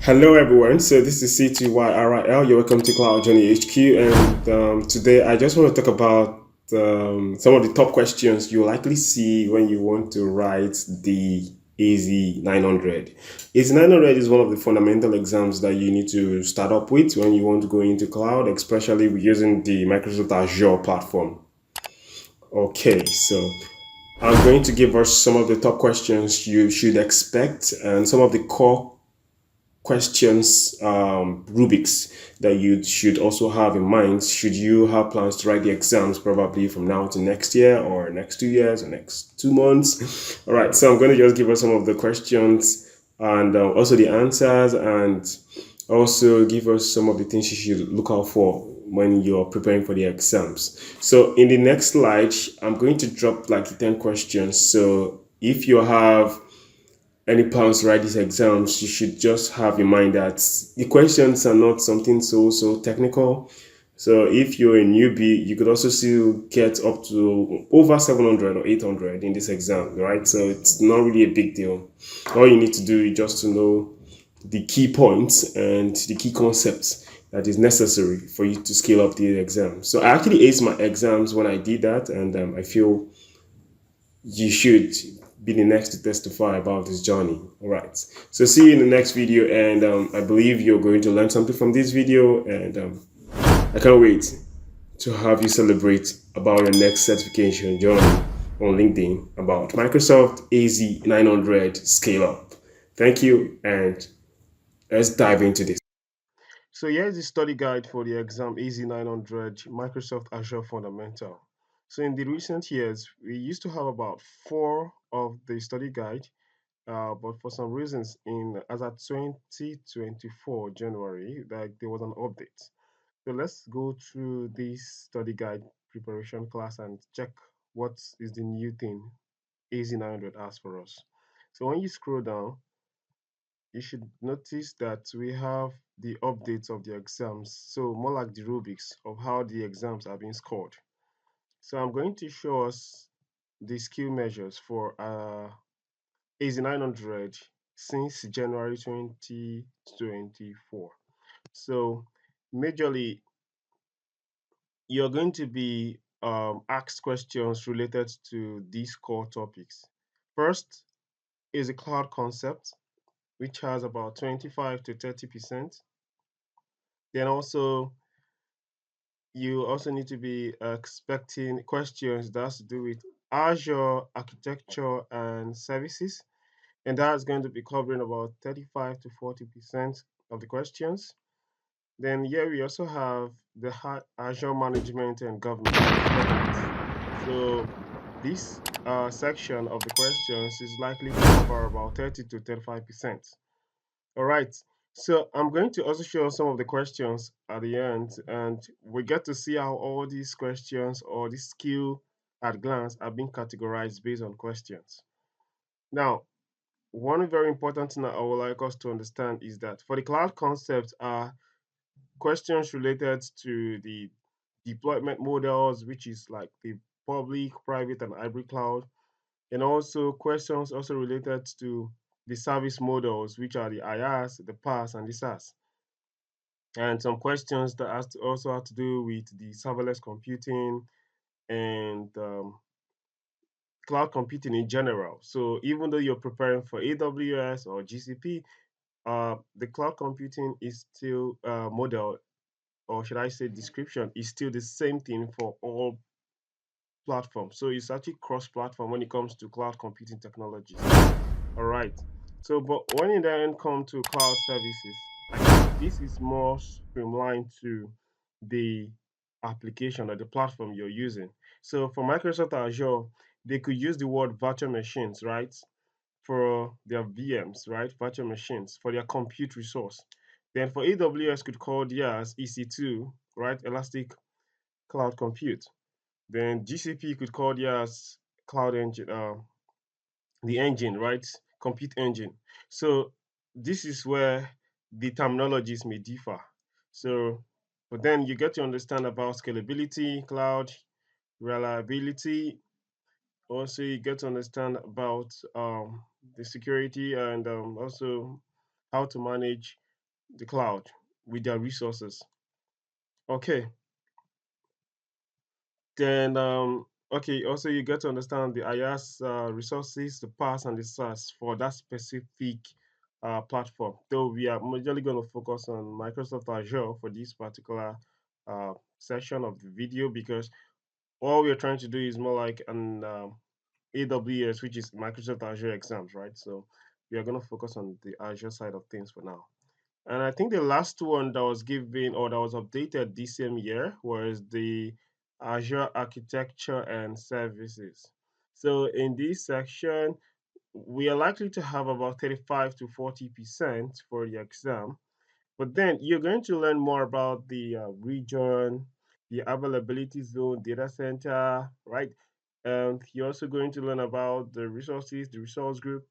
Hello, everyone. So this is C2YRIL. You're welcome to Cloud Journey HQ, and today I just want to talk about some of the top questions you likely see when you want to write the AZ-900. AZ-900 is one of the fundamental exams that you need to start up with when you want to go into cloud, especially using the Microsoft Azure platform. Okay, so I'm going to give us some of the top questions you should expect and some of the core questions, rubrics that you should also have in mind should you have plans to write the exams probably from now to next year or next 2 years or next 2 months. All right, so I'm going to just give us some of the questions and also the answers, and also give us some of the things you should look out for when you're preparing for the exams. So in the next slide, I'm going to drop like 10 questions. So if you have any plans to write these exams, you should just have in mind that the questions are not something so technical. So if you're a newbie, you could also still get up to over 700 or 800 in this exam, right? So it's not really a big deal. All you need to do is just to know the key points and the key concepts that is necessary for you to scale up the exam. So I actually aced my exams when I did that, and I feel you should be the next to testify about this journey. All right. So see you in the next video, and I believe you're going to learn something from this video, and I can't wait to have you celebrate about your next certification journey on LinkedIn about Microsoft AZ-900 Scale Up. Thank you, and let's dive into this. So here's the study guide for the exam AZ-900 Microsoft Azure Fundamental. So in the recent years, we used to have about four of the study guide, but for some reasons, in as at 2024 January, like there was an update. So let's go through this study guide preparation class and check what is the new thing AZ-900 has for us. So when you scroll down, you should notice that we have the updates of the exams. So more like the rubrics of how the exams are being scored. So I'm going to show us the skill measures for AZ-900 since January 2024. So majorly, you're going to be asked questions related to these core topics. First is a cloud concept, which has about 25 to 30%. Then also, you also need to be expecting questions that has to do with Azure architecture and services, and that's going to be covering about 35 to 40% of the questions. Then here we also have the Azure management and governance. So this section of the questions is likely to cover about 30 to 35%. All right. So I'm going to also show some of the questions at the end, and we get to see how all these questions or this skill at glance are being categorized based on questions. Now, one very important thing that I would like us to understand is that for the cloud concept are questions related to the deployment models, which is like the public, private, and hybrid cloud, and also questions also related to the service models, which are the IaaS, the PaaS, and the SaaS. And some questions that also have to do with the serverless computing and cloud computing in general. So even though you're preparing for AWS or GCP, the cloud computing is still model, or should I say description, is still the same thing for all platforms. So it's actually cross-platform when it comes to cloud computing technologies. All right. So, but when it then come to cloud services, I think this is more streamlined to the application or the platform you're using. So for Microsoft Azure, they could use the word virtual machines, right? For their VMs, right? Virtual machines for their compute resource. Then for AWS could call theirs EC2, right? Elastic Cloud Compute. Then GCP could call theirs Cloud Engine, the engine, right? Compute engine. So this is where the terminologies may differ. So, but then you get to understand about scalability, cloud, reliability. Also, you get to understand about the security and also how to manage. the cloud with their resources. Okay, then okay, also you get to understand the IaaS resources, the PaaS and the SaaS for that specific platform. Though we are majorly going to focus on Microsoft Azure for this particular section of the video because all we are trying to do is more like an AWS, which is Microsoft Azure exams, right? So we are going to focus on the Azure side of things for now. And I think the last one that was given or that was updated this same year was the Azure Architecture and Services. So in this section, we are likely to have about 35 to 40% for the exam. But then you're going to learn more about the region, the availability zone, data center, right? And you're also going to learn about the resources, the resource group,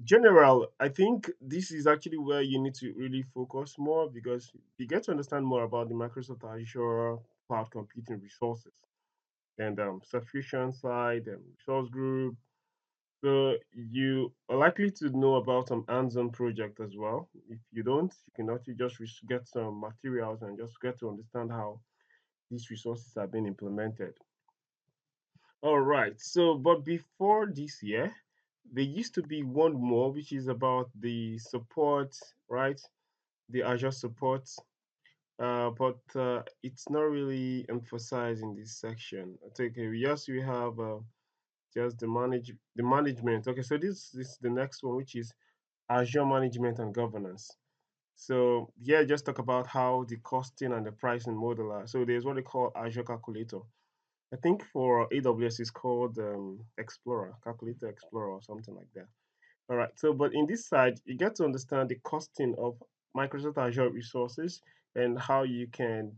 general. I think this is actually where you need to really focus more because you get to understand more about the Microsoft Azure cloud computing resources and subscription side and resource group. So you are likely to know about some hands-on project as well. If you don't, you can actually just get some materials and just get to understand how these resources are being implemented. All right. So, but before this year, there used to be one more, which is about the support, right? The Azure support. But it's not really emphasized in this section. I think yes, we have just the management. Okay, so this is the next one, which is Azure management and governance. So yeah, just talk about how the costing and the pricing model are. So there's what they call Azure calculator. I think for AWS it's called Explorer, Calculator Explorer or something like that. All right. So, but in this side, you get to understand the costing of Microsoft Azure resources and how you can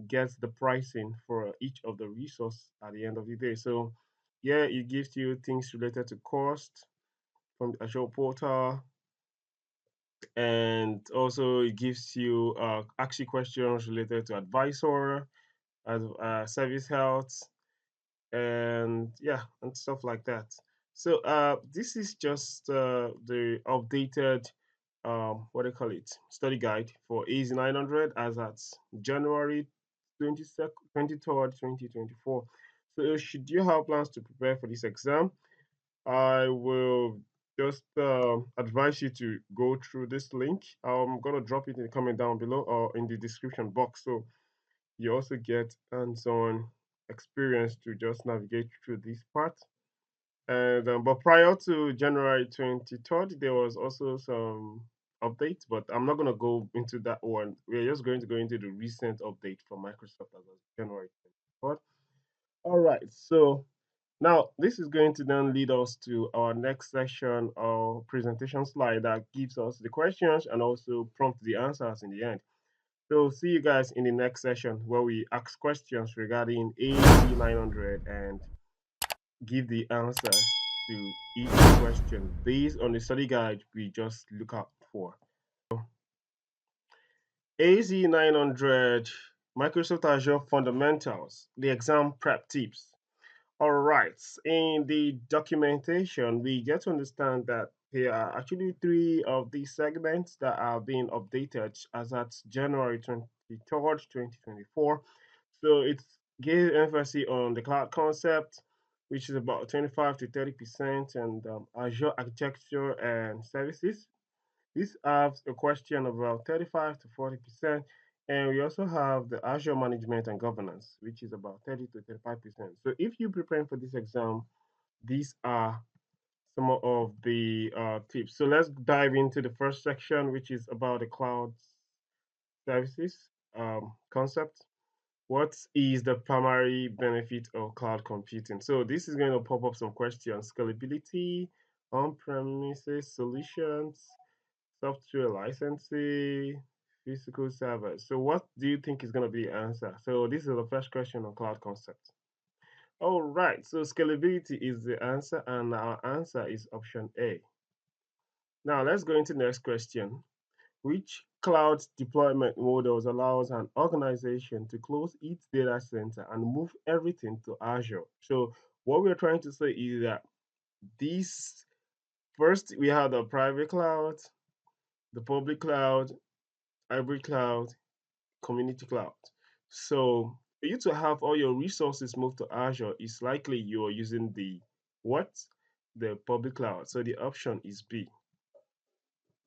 get the pricing for each of the resource at the end of the day. So, yeah, it gives you things related to cost from the Azure portal, and also it gives you actually questions related to advisor, service health, and yeah, and stuff like that. So this is just the updated what do you call it, study guide for AZ-900 as at January 23rd, 2024. So should you have plans to prepare for this exam, I will just advise you to go through this link. I'm gonna drop it in the comment down below or in the description box. So you also get hands-on experience to just navigate through this part. And but prior to January 23rd, there was also some updates, but I'm not gonna go into that one. We're just going to go into the recent update from Microsoft as of January 24th. All right, so now this is going to then lead us to our next section or presentation slide that gives us the questions and also prompt the answers in the end. So see you guys in the next session where we ask questions regarding AZ-900 and give the answers to each question based on the study guide we just look out for. AZ-900 Microsoft Azure Fundamentals, the exam prep tips. All right. In the documentation, we get to understand that there are actually three of these segments that are being updated as at January 23rd, 2024. So it's gave emphasis on the cloud concept, which is about 25 to 30%, and Azure architecture and services. This has a question of about 35 to 40%. And we also have the Azure management and governance, which is about 30 to 35%. So if you're preparing for this exam, these are some of the tips. So let's dive into the first section, which is about the cloud services concept. What is the primary benefit of cloud computing? So this is going to pop up some questions: scalability, on-premises solutions, software licensing, physical servers. So what do you think is going to be the answer? So this is the first question on cloud concept. All right, so scalability is the answer, and our answer is option A. Now let's go into the next question. Which cloud deployment models allows an organization to close its data center and move everything to Azure? So what we're trying to say is that this first we have the private cloud, the public cloud, hybrid cloud, community cloud. So for you to have all your resources moved to Azure, it's likely you're using the what? The public cloud. So the option is B.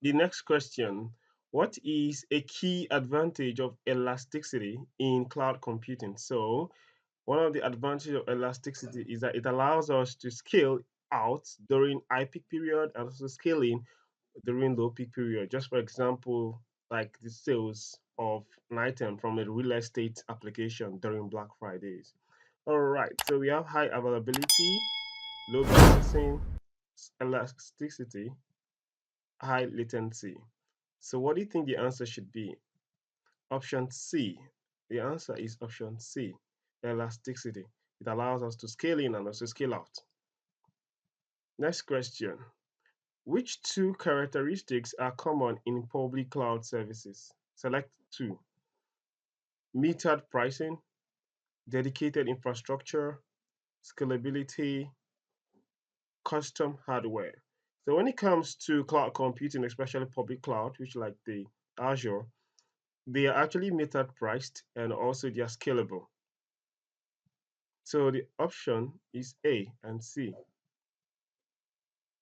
The next question, what is a key advantage of elasticity in cloud computing? So one of the advantages of elasticity is that it allows us to scale out during high peak period and also scaling during low peak period. Just for example, like the sales of an item from a real estate application during Black Fridays. All right, so we have high availability, low balancing, elasticity, high latency. So what do you think the answer should be? Option C. The answer is option C, elasticity. It allows us to scale in and also scale out. Next question. Which two characteristics are common in public cloud services? Select two. Metered pricing, dedicated infrastructure, scalability, custom hardware. So when it comes to cloud computing, especially public cloud, which like the Azure, they are actually metered priced and also they are scalable. So the option is A and C.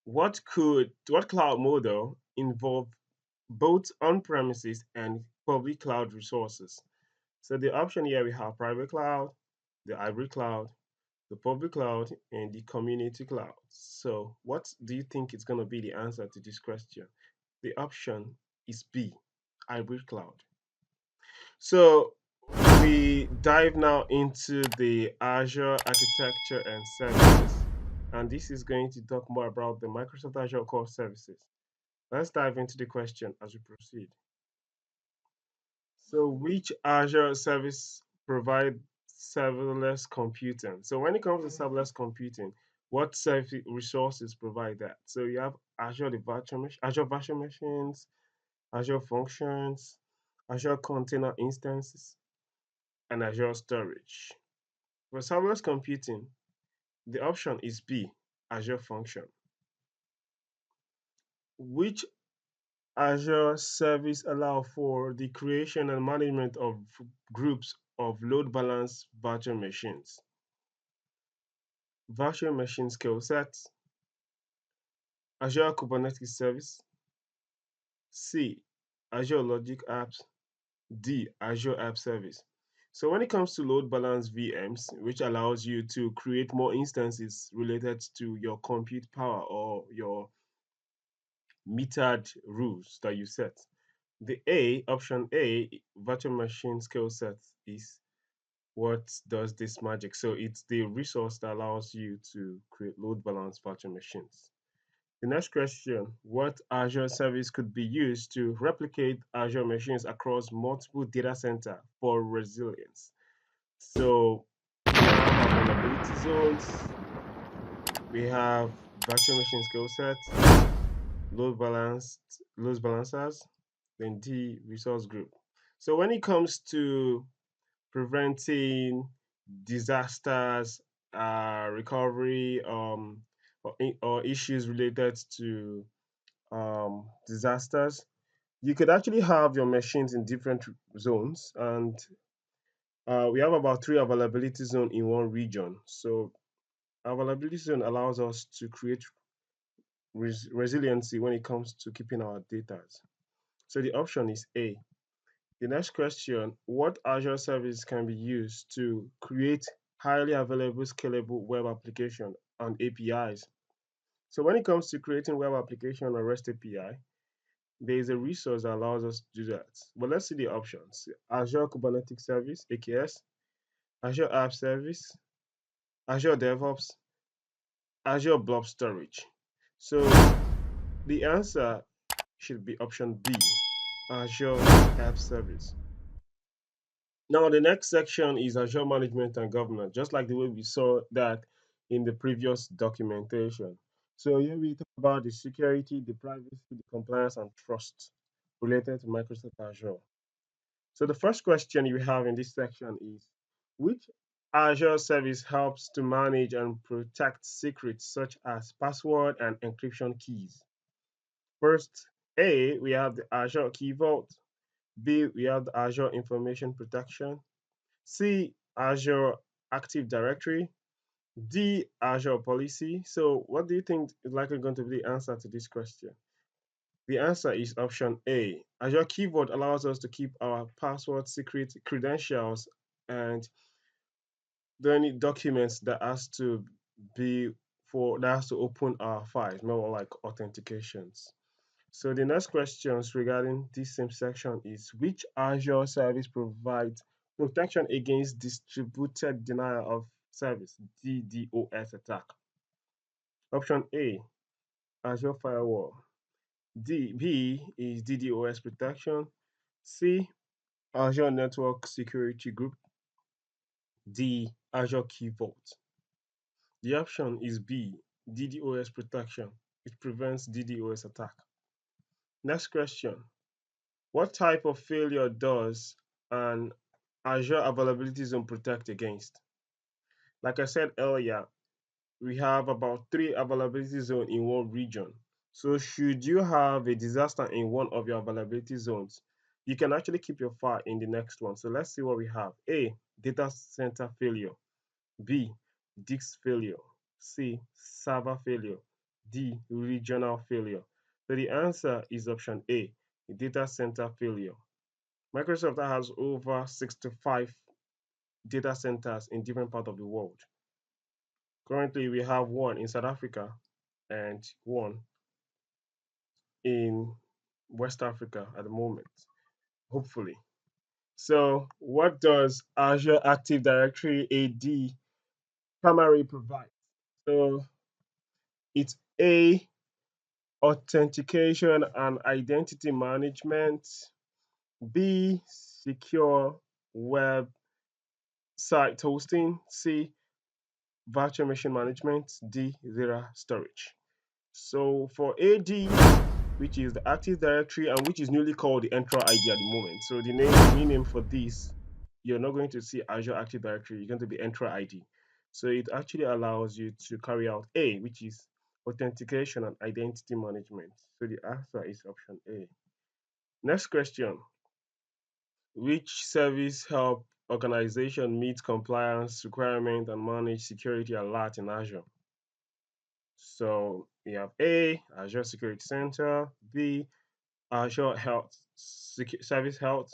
What cloud model involve both on-premises and public cloud resources? So the option here we have private cloud, the hybrid cloud, the public cloud, and the community cloud. So what do you think is going to be the answer to this question? The option is B, hybrid cloud. So we dive now into the Azure architecture and services, and this is going to talk more about the Microsoft Azure core services. Let's dive into the question as we proceed. So, which Azure service provide serverless computing? So, when it comes to serverless computing, what service resources provide that? So, you have Azure virtual machines, Azure functions, Azure container instances, and Azure storage. For serverless computing, the option is B, Azure function. Which Azure service allow for the creation and management of groups of load balance virtual machines. Virtual machine skill sets, Azure Kubernetes Service, C, Azure Logic Apps, D, Azure App Service. So when it comes to load balance VMs, which allows you to create more instances related to your compute power or your metered rules that you set, the A, option A, virtual machine skill set is what does this magic. So it's the resource that allows you to create load balance virtual machines. The next question, what Azure service could be used to replicate Azure machines across multiple data center for resilience? So we have availability zones, we have virtual machine skill set, load balancers, then D, resource group. So when it comes to preventing disasters, recovery, or issues related to disasters, you could actually have your machines in different zones, and we have about three availability zone in one region. So availability zone allows us to create resiliency when it comes to keeping our data. So the option is A. The next question, what Azure service can be used to create highly available scalable web application and APIs? So when it comes to creating web application or REST API, there is a resource that allows us to do that. But let's see the options. Azure Kubernetes Service, AKS, Azure App Service, Azure DevOps, Azure Blob Storage. So the answer should be option B, Azure App Service. Now, the next section is Azure Management and Governance, just like the way we saw that in the previous documentation. So here we talk about the security, the privacy, the compliance, and trust related to Microsoft Azure. So the first question you have in this section is, which Azure service helps to manage and protect secrets such as password and encryption keys? First, A, we have the Azure Key Vault. B, we have the Azure Information Protection. C, Azure Active Directory. D, Azure Policy. So, what do you think is likely going to be the answer to this question? The answer is option A. Azure Keyboard allows us to keep our password secret credentials and any documents that be that has to open our files, more like authentications. So the next questions regarding this same section is which Azure service provides protection against distributed denial of service DDoS attack? Option A, Azure Firewall. B is DDoS protection. C, Azure Network Security Group. D, Azure Key Vault. The option is B, DDoS protection. It prevents DDoS attack. Next question. What type of failure does an Azure Availability Zone protect against? Like I said earlier, we have about three availability zones in one region. So should you have a disaster in one of your availability zones, you can actually keep your file in the next one. So let's see what we have. A, data center failure. B, disk failure. C, server failure. D, regional failure. So the answer is option A, data center failure. Microsoft has over 65 data centers in different parts of the world. Currently, we have one in South Africa and one in West Africa at the moment, hopefully. So, what does Azure Active Directory AD primarily provide? So, it's A, authentication and identity management. B, secure web site hosting. C, virtual machine management. D, data storage. So for AD, which is the Active Directory and which is newly called the Entra ID at the moment. So the new name for this, you're not going to see Azure Active Directory, you're going to be Entra ID. So it actually allows you to carry out A, which is authentication and identity management. So the answer is option A. Next question. Which service help organization meet compliance requirement and manage security alert in Azure? So we have A, Azure Security Center. B, Azure Service Health.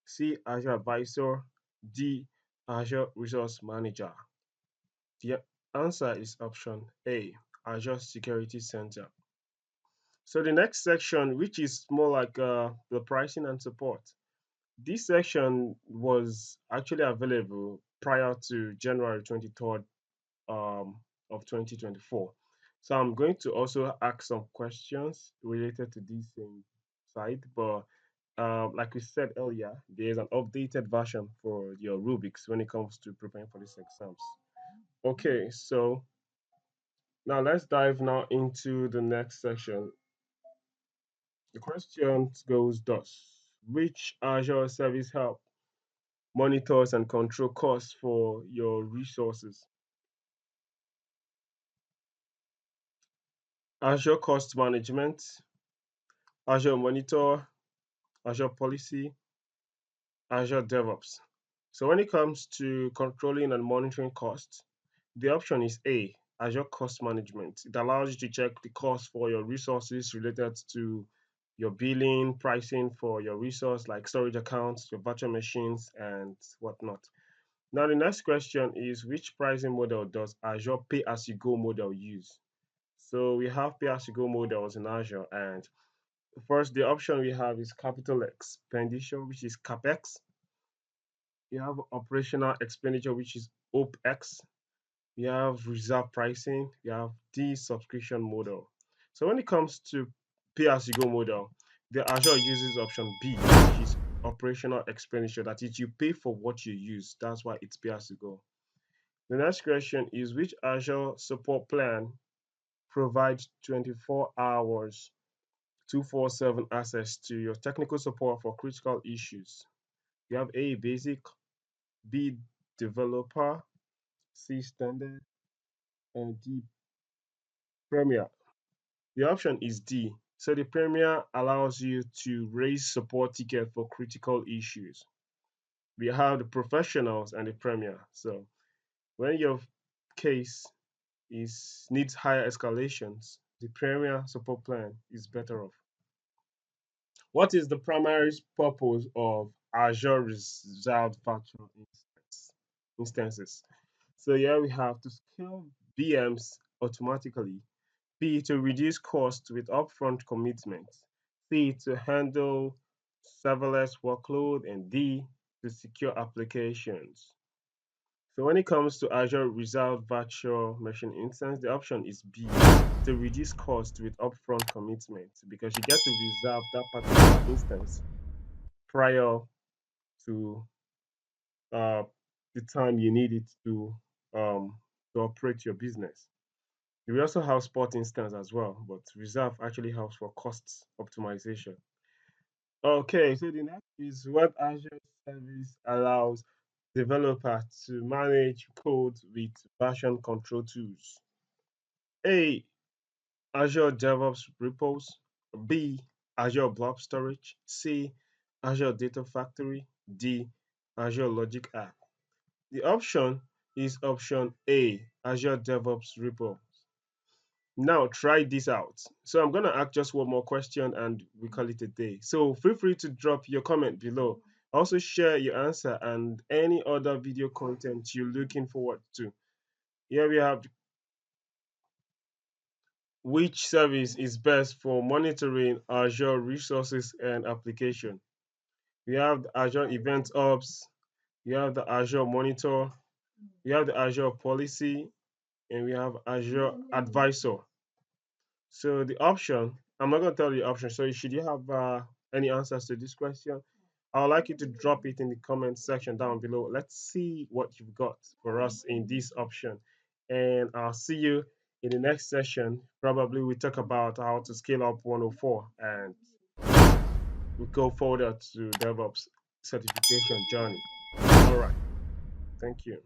C, Azure Advisor. D, Azure Resource Manager. The answer is option A, Azure Security Center. So the next section, which is more like the pricing and support. This section was actually available prior to January 23rd of 2024. So I'm going to also ask some questions related to this same site, but like we said earlier, there's an updated version for your rubrics when it comes to preparing for these exams. Okay, so now let's dive now into the next section. The question goes thus: which Azure Service Help monitors and control costs for your resources? Azure Cost Management, Azure Monitor, Azure Policy, Azure DevOps. So when it comes to controlling and monitoring costs, the option is A, Azure Cost Management. It allows you to check the cost for your resources related to your billing, pricing for your resource like storage accounts, your virtual machines, and whatnot. Now the next question is which pricing model does Azure Pay As You Go model use? So we have Pay As You Go models in Azure, and first the option we have is capital expenditure, which is CapEx. You have operational expenditure, which is OpEx. You have reserve pricing. You have the subscription model. So when it comes to pay as you go model, the Azure uses option B, which is operational expenditure. That is, you pay for what you use. That's why it's pay as you go. The next question is which Azure support plan provides 24 hours 247 access to your technical support for critical issues? You have A, basic, B, developer, C, standard, and D, premier. The option is D, So the Premier allows you to raise support ticket for critical issues. We have the professionals and the Premier. So when your case is needs higher escalations, the Premier support plan is better off. What is the primary purpose of Azure Reserved Virtual Instances? So here we have to scale VMs automatically, B, to reduce costs with upfront commitments, C, to handle serverless workload, and D, to secure applications. So when it comes to Azure Reserved Virtual Machine Instance, the option is B, to reduce cost with upfront commitment, because you get to reserve that particular instance prior to uh, the time you need it to operate your business. We also have spot instance as well, but reserve actually helps for cost optimization. Okay, so the next is what Azure Service allows developers to manage code with version control tools. A. Azure DevOps repos. B. Azure Blob Storage. C. Azure Data Factory. D. Azure Logic App. The option is option A, Azure DevOps repo. Now try this out. So I'm gonna ask just one more question and we call it a day. So feel free to drop your comment below. Also share your answer and any other video content you're looking forward to. Here we have which service is best for monitoring Azure resources and application. We have the Azure Event Ops, we have the Azure Monitor, we have the Azure Policy, and we have Azure Advisor. So the option, I'm not going to tell you the option. So should you have any answers to this question, I would like you to drop it in the comment section down below. Let's see what you've got for us in this option. And I'll see you in the next session. Probably we talk about how to scale up 104 and we go further to DevOps certification journey. All right. Thank you.